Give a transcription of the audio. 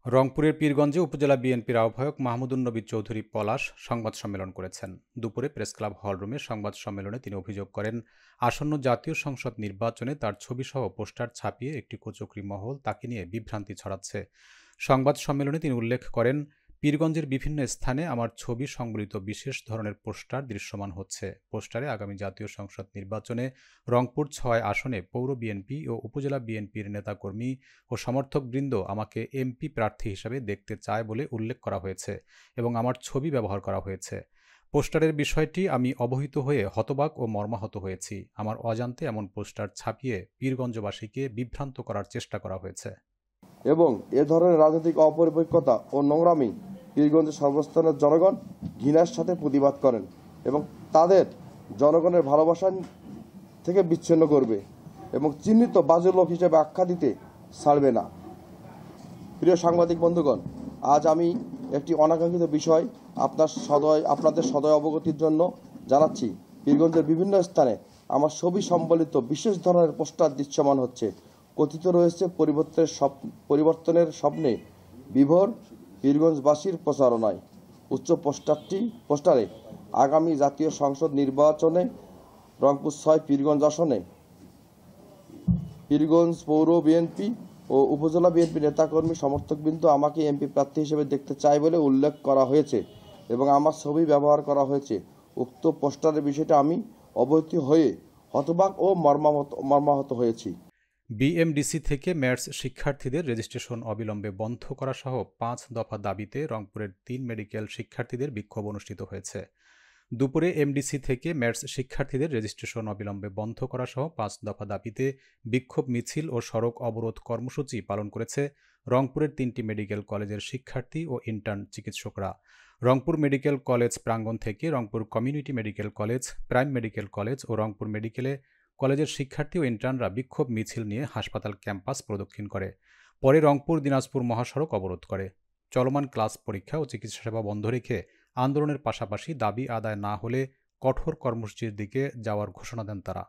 রংপুরের পীরগঞ্জে উপজেলা বিএনপির আহ্বায়ক মাহমুদুন্নবী চৌধুরী পলাশ সংবাদ সম্মেলন করেছেন। দুপুরে প্রেসক্লাব হলরুমে সংবাদ সম্মেলনে তিনি অভিযোগ করেন, আসন্ন জাতীয় সংসদ নির্বাচনে তার ছবিসহ পোস্টার ছাপিয়ে একটি কুচক্রী মহল তাকে নিয়ে বিভ্রান্তি ছড়াচ্ছে। সংবাদ সম্মেলনে তিনি উল্লেখ করেন, পীরগঞ্জের বিভিন্ন স্থানে আমার ছবি সংবলিত বিশেষ ধরনের পোস্টার দৃশ্যমান হচ্ছে। পোস্টারে আগামী জাতীয় সংসদ নির্বাচনে রংপুর ৬ আসনে পৌর বিএনপি ও উপজেলা বিএনপির নেতাকর্মী ও সমর্থকবৃন্দ আমাকে এমপি প্রার্থী হিসেবে দেখতে চায় বলে উল্লেখ করা হয়েছে এবং আমার ছবি ব্যবহার করা হয়েছে। পোস্টারের বিষয়টি আমি অবহিত হয়ে হতবাক ও মর্মাহত হয়েছি। আমার অজান্তে এমন পোস্টার ছাপিয়ে পীরগঞ্জবাসীকে বিভ্রান্ত করার চেষ্টা করা হয়েছে এবং এ ধরনের রাজনৈতিক অপরিপক্কতা ও নোংরামি পীরগঞ্জের সর্বস্তরের জনগণ ঘৃণার সাথে প্রতিবাদ করেন এবং তাদের জনগণের ভালোবাসা থেকে বিচ্ছিন্ন করবে এবং চিহ্নিত বাজে লোক হিসেবে আখ্যা দিতে ছাড়বে না। প্রিয় সাংবাদিক বন্ধুগণ, আজ আমি একটি অনাকাঙ্ক্ষিত বিষয় আপনাদের সদয় অবগতির জন্য জানাচ্ছি। পীরগঞ্জের বিভিন্ন স্থানে আমার ছবি সম্বলিত বিশেষ ধরনের পোস্টার দৃশ্যমান হচ্ছে। কথিত রয়েছে পরিবর্তনের স্বপ্নে বিভোর পীরগঞ্জবাসীর প্রচারণায়। উচ্চ পোস্টারে আগামী জাতীয় সংসদ নির্বাচনে রংপুর ৬ পীরগঞ্জ আসনে পীরগঞ্জ পৌর বিএনপি ও উপজেলা বিএনপি নেতাকর্মী সমর্থকবৃন্দ আমাকে এমপি প্রার্থী হিসেবে দেখতে চায় বলে উল্লেখ করা হয়েছে এবং আমার ছবি ব্যবহার করা হয়েছে। উক্ত পোস্টারের বিষয়টা আমি অবহিত হয়ে হতবাক ও মর্মাহত হয়েছি। বিএমডিসি থেকে ম্যাটস শিক্ষার্থীদের রেজিস্ট্রেশন অবিলম্বে বন্ধ করা সহ ৫ দফা দাবিতে রংপুরের ৩ মেডিকেল শিক্ষার্থীদের বিক্ষোভ অনুষ্ঠিত হয়েছে। দুপুরে এমডিসি থেকে ম্যাটস শিক্ষার্থীদের রেজিস্ট্রেশন অবিলম্বে বন্ধ করা সহ ৫ দফা দাবিতে বিক্ষোভ মিছিল ও সড়ক অবরোধ কর্মসূচি পালন করেছে রংপুরের 3টি মেডিকেল কলেজের শিক্ষার্থী ও ইন্টার্ন চিকিৎসকরা। রংপুর মেডিকেল কলেজ প্রাঙ্গণ থেকে Rangpur community medical college, prime medical college ও রংপুর কলেজের শিক্ষার্থী ও ইন্টার্নরা বিক্ষোভ মিছিল নিয়ে হাসপাতাল ক্যাম্পাস প্রদক্ষিণ করে। পরে রংপুর দিনাজপুর মহাসড়ক অবরোধ করে। চলমান ক্লাস পরীক্ষা ও চিকিৎসা সেবা বন্ধ রেখে আন্দোলনের পাশাপাশি দাবি আদায় না হলে কঠোর কর্মসূচির দিকে যাওয়ার ঘোষণা দেন তারা।